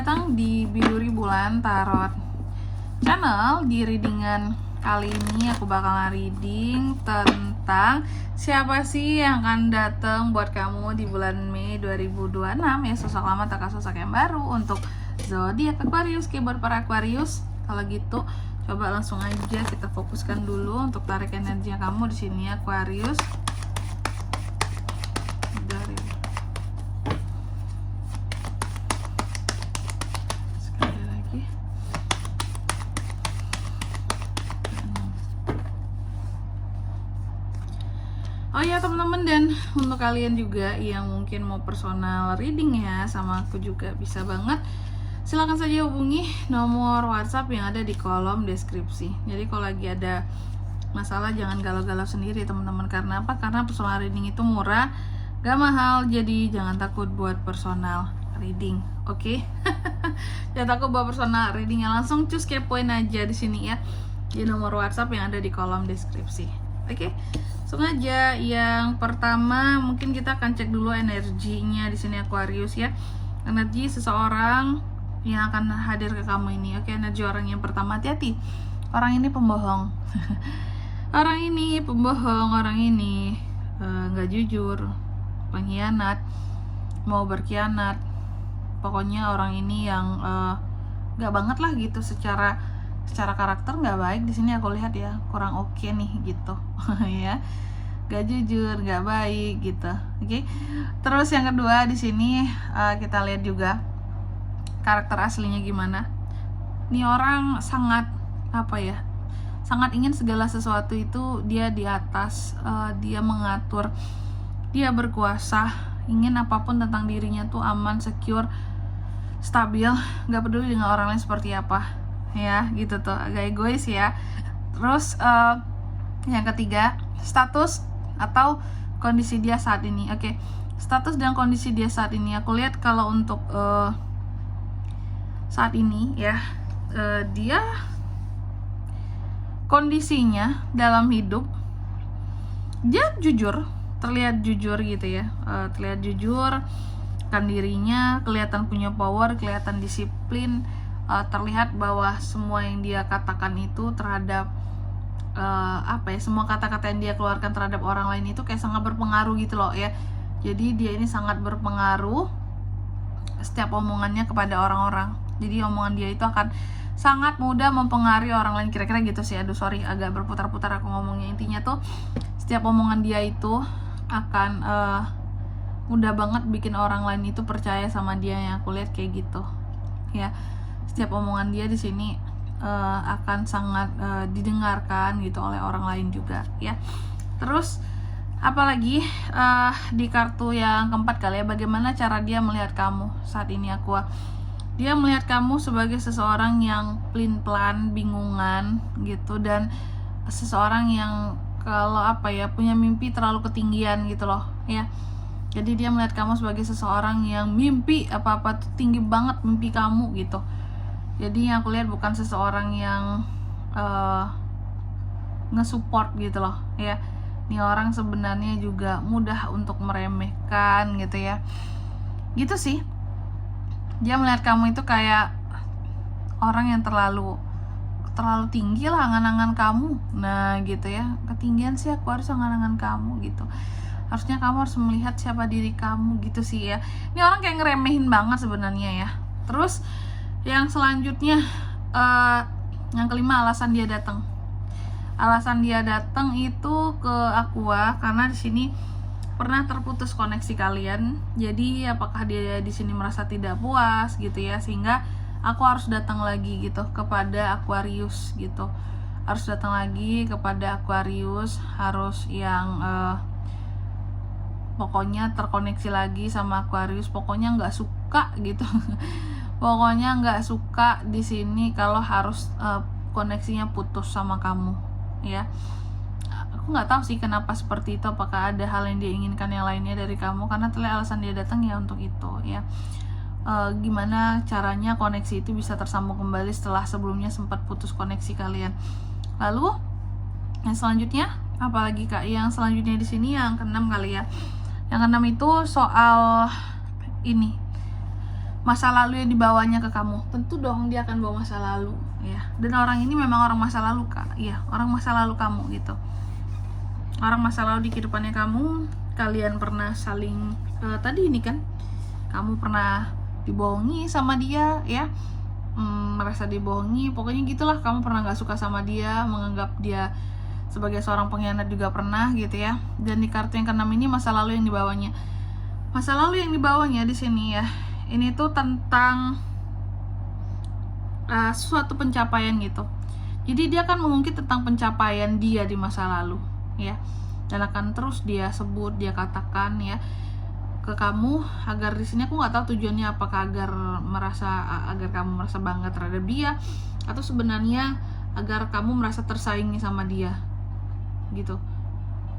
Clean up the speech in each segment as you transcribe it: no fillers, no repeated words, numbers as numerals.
datang di Biduri Bulan Tarot Channel. Di readingan kali ini aku bakalan reading tentang siapa sih yang akan datang buat kamu di bulan Mei 2026 ya. Sosok lama tak sosok yang baru untuk zodiak Aquarius, keyboard para Aquarius. Kalau gitu coba langsung aja kita fokuskan dulu untuk tarik energinya kamu di sini Aquarius. Oh ya teman-teman, dan untuk kalian juga yang mungkin mau personal reading ya sama aku juga bisa banget. Silahkan saja hubungi nomor WhatsApp yang ada di kolom deskripsi. Jadi kalau lagi ada masalah jangan galau-galau sendiri teman-teman. Karena apa? Karena personal reading itu murah, gak mahal. Jadi jangan takut buat personal reading, oke? Jangan takut buat personal readingnya, langsung cus kepoin aja di sini ya, di nomor WhatsApp yang ada di kolom deskripsi. Oke, langsung aja. Yang pertama mungkin kita akan cek dulu energinya di sini Aquarius ya. Energi seseorang yang akan hadir ke kamu ini. Oke, energi orang yang pertama, hati-hati. Orang ini pembohong. Orang ini pembohong, orang ini nggak jujur, pengkhianat, mau berkhianat. Pokoknya orang ini yang nggak banget lah gitu secara karakter, nggak baik di sini aku lihat ya, kurang oke nih gitu ya, nggak jujur, nggak baik gitu. Oke. Terus yang kedua di sini kita lihat juga karakter aslinya gimana. Ini orang sangat sangat ingin segala sesuatu itu dia di atas, dia mengatur, dia berkuasa, ingin apapun tentang dirinya tuh aman, secure, stabil, nggak peduli dengan orang lain seperti apa ya, gitu tuh, agak egois ya. Terus yang ketiga, status atau kondisi dia saat ini. Oke, status dan kondisi dia saat ini. Aku lihat kalau untuk saat ini ya, dia kondisinya dalam hidup, dia jujur, terlihat jujur gitu ya, terlihat jujur kan dirinya, kelihatan punya power, kelihatan disiplin. Terlihat bahwa semua yang dia katakan itu terhadap semua kata-kata yang dia keluarkan terhadap orang lain itu kayak sangat berpengaruh gitu loh ya. Jadi dia ini sangat berpengaruh setiap omongannya kepada orang-orang. Jadi omongan dia itu akan sangat mudah mempengaruhi orang lain, kira-kira gitu sih. Aduh sorry, agak berputar-putar aku ngomongnya. Intinya tuh setiap omongan dia itu akan mudah banget bikin orang lain itu percaya sama dia, yang aku lihat kayak gitu ya. Setiap omongan dia di sini akan sangat didengarkan gitu oleh orang lain juga ya. Terus apalagi di kartu yang keempat kali ya, bagaimana cara dia melihat kamu saat ini Aqua. Dia melihat kamu sebagai seseorang yang pelin-pelan, bingungan gitu, dan seseorang yang kalau punya mimpi terlalu ketinggian gitu loh ya. Jadi dia melihat kamu sebagai seseorang yang mimpi apa-apa tuh tinggi banget mimpi kamu gitu. Jadi yang aku lihat bukan seseorang yang nge-support gitu loh ya. Ini orang sebenarnya juga mudah untuk meremehkan gitu ya. Gitu sih. Dia melihat kamu itu kayak orang yang terlalu tinggi lah angan-angan kamu. Nah gitu ya. Ketinggian sih aku harus angan-angan kamu gitu. Harusnya kamu harus melihat siapa diri kamu gitu sih ya. Ini orang kayak ngeremehin banget sebenarnya ya. Terus yang selanjutnya, yang kelima, alasan dia datang. Alasan dia datang itu ke Aqua karena di sini pernah terputus koneksi kalian. Jadi apakah dia di sini merasa tidak puas gitu ya, sehingga aku harus datang lagi gitu kepada Aquarius gitu. Harus datang lagi kepada Aquarius, harus yang pokoknya terkoneksi lagi sama Aquarius. Pokoknya nggak suka gitu. Pokoknya nggak suka di sini kalau harus koneksinya putus sama kamu ya. Aku nggak tahu sih kenapa seperti itu, apakah ada hal yang dia inginkan yang lainnya dari kamu, karena terlihat alasan dia datang ya untuk itu ya. Gimana caranya koneksi itu bisa tersambung kembali setelah sebelumnya sempat putus koneksi kalian. Lalu yang selanjutnya apalagi Kak? Yang selanjutnya di sini yang keenam kali ya. Yang keenam itu soal ini, masa lalu yang dibawanya ke kamu. Tentu dong dia akan bawa masa lalu ya. Dan orang ini memang orang masa lalu Kak. Iya, orang masa lalu kamu gitu. Orang masa lalu di kehidupannya kamu, kalian pernah saling tadi ini kan, kamu pernah dibohongi sama dia ya. Merasa dibohongi, pokoknya gitulah, kamu pernah gak suka sama dia, menganggap dia sebagai seorang pengkhianat juga pernah gitu ya. Dan di kartu yang ke-6 ini masa lalu yang dibawanya. Masa lalu yang dibawanya di sini ya. Ini tuh tentang suatu pencapaian gitu. Jadi dia akan mengungkit tentang pencapaian dia di masa lalu ya. Dan akan terus dia sebut, dia katakan ya ke kamu, agar di sini aku nggak tahu tujuannya, apakah agar kamu merasa bangga terhadap dia, atau sebenarnya agar kamu merasa tersaingi sama dia gitu.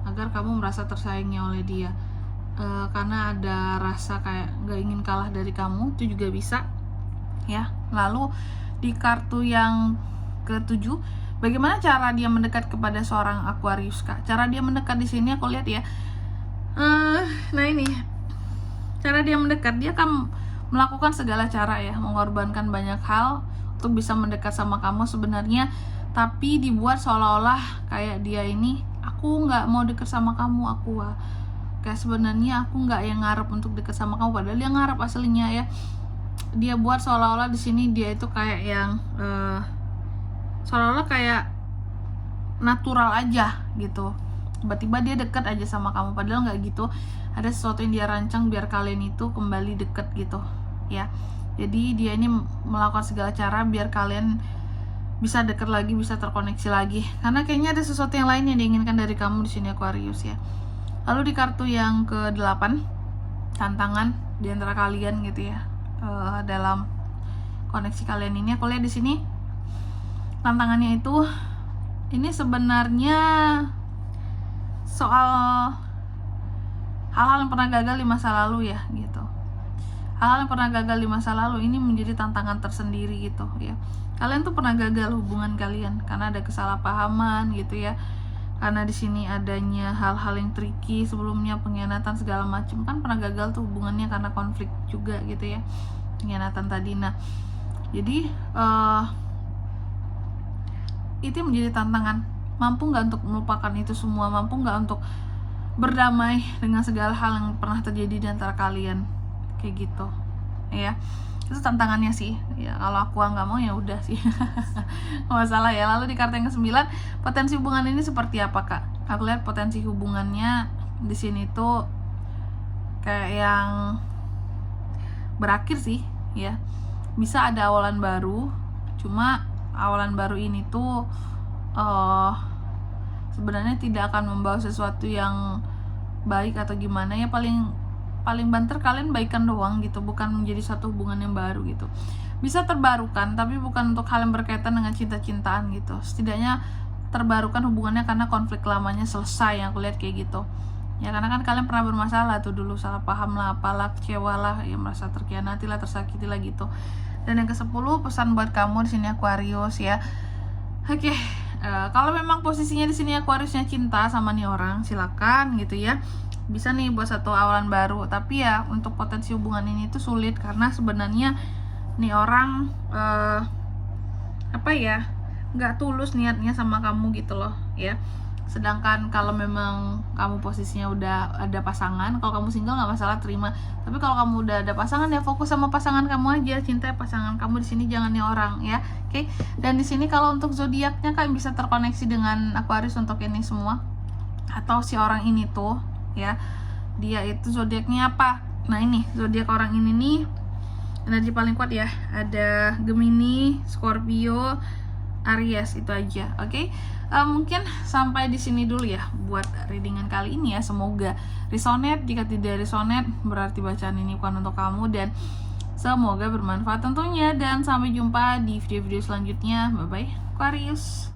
Agar kamu merasa tersaingi oleh dia. Karena ada rasa kayak gak ingin kalah dari kamu, itu juga bisa ya. Lalu di kartu yang ke-7, bagaimana cara dia mendekat kepada seorang Aquarius Kak? Cara dia mendekat di sini aku lihat ya. Nah ini cara dia mendekat, dia akan melakukan segala cara ya, mengorbankan banyak hal untuk bisa mendekat sama kamu sebenarnya, tapi dibuat seolah-olah kayak dia ini, aku nggak mau dekat sama kamu, kayak sebenarnya aku nggak yang ngarep untuk dekat sama kamu, padahal dia ngarep aslinya ya. Dia buat seolah-olah di sini dia itu kayak yang seolah-olah kayak natural aja gitu. Tiba-tiba dia deket aja sama kamu, padahal nggak gitu. Ada sesuatu yang dia rancang biar kalian itu kembali deket gitu ya. Jadi dia ini melakukan segala cara biar kalian bisa deket lagi, bisa terkoneksi lagi, karena kayaknya ada sesuatu yang lain yang diinginkan dari kamu di sini Aquarius ya. Lalu di kartu yang ke-8, tantangan di antara kalian gitu ya, dalam koneksi kalian ini, aku lihat di sini tantangannya itu ini sebenarnya soal hal-hal yang pernah gagal di masa lalu ya gitu. Hal-hal yang pernah gagal di masa lalu ini menjadi tantangan tersendiri gitu ya. Kalian tuh pernah gagal hubungan kalian karena ada kesalahpahaman gitu ya. Karena di sini adanya hal-hal yang tricky sebelumnya, pengkhianatan segala macam, kan pernah gagal tuh hubungannya karena konflik juga gitu ya, pengkhianatan tadi. Nah jadi itu menjadi tantangan. Mampu nggak untuk melupakan itu semua? Mampu nggak untuk berdamai dengan segala hal yang pernah terjadi di antara kalian kayak gitu ya. Itu tantangannya sih ya. Kalau aku nggak mau ya udah sih nggak masalah ya. Lalu di kartu yang ke-9, potensi hubungan ini seperti apa Kak? Aku lihat potensi hubungannya di sini tuh kayak yang berakhir sih ya. Bisa ada awalan baru, cuma awalan baru ini tuh sebenarnya tidak akan membawa sesuatu yang baik atau gimana ya. Paling banter kalian baikan doang gitu, bukan menjadi satu hubungan yang baru gitu. Bisa terbarukan, tapi bukan untuk hal yang berkaitan dengan cinta-cintaan gitu. Setidaknya terbarukan hubungannya karena konflik lamanya selesai, yang aku lihat kayak gitu ya. Karena kan kalian pernah bermasalah tuh dulu, salah paham lah, apalah, kecewa lah ya, merasa terkhianati lah, tersakiti lah gitu. Dan yang ke-10, pesan buat kamu di sini Aquarius ya. Oke, kalau memang posisinya di sini Aquariusnya cinta sama nih orang, silakan gitu ya. Bisa nih buat satu awalan baru. Tapi ya untuk potensi hubungan ini tuh sulit, karena sebenarnya nih orang nggak tulus niatnya sama kamu gitu loh ya. Sedangkan kalau memang kamu posisinya udah ada pasangan, kalau kamu single nggak masalah, terima. Tapi kalau kamu udah ada pasangan ya fokus sama pasangan kamu aja, cintai pasangan kamu di sini, jangan nih orang ya. Oke. Dan di sini kalau untuk zodiaknya kalian bisa terkoneksi dengan Aquarius untuk ini semua, atau si orang ini tuh ya, dia itu zodiaknya apa. Nah ini zodiak orang ini nih energi paling kuat ya, ada Gemini, Scorpio, Aries, itu aja. Oke. Mungkin sampai di sini dulu ya buat readingan kali ini ya. Semoga resonate. Jika tidak resonate berarti bacaan ini bukan untuk kamu, dan semoga bermanfaat tentunya. Dan sampai jumpa di video-video selanjutnya. Bye bye Aquarius.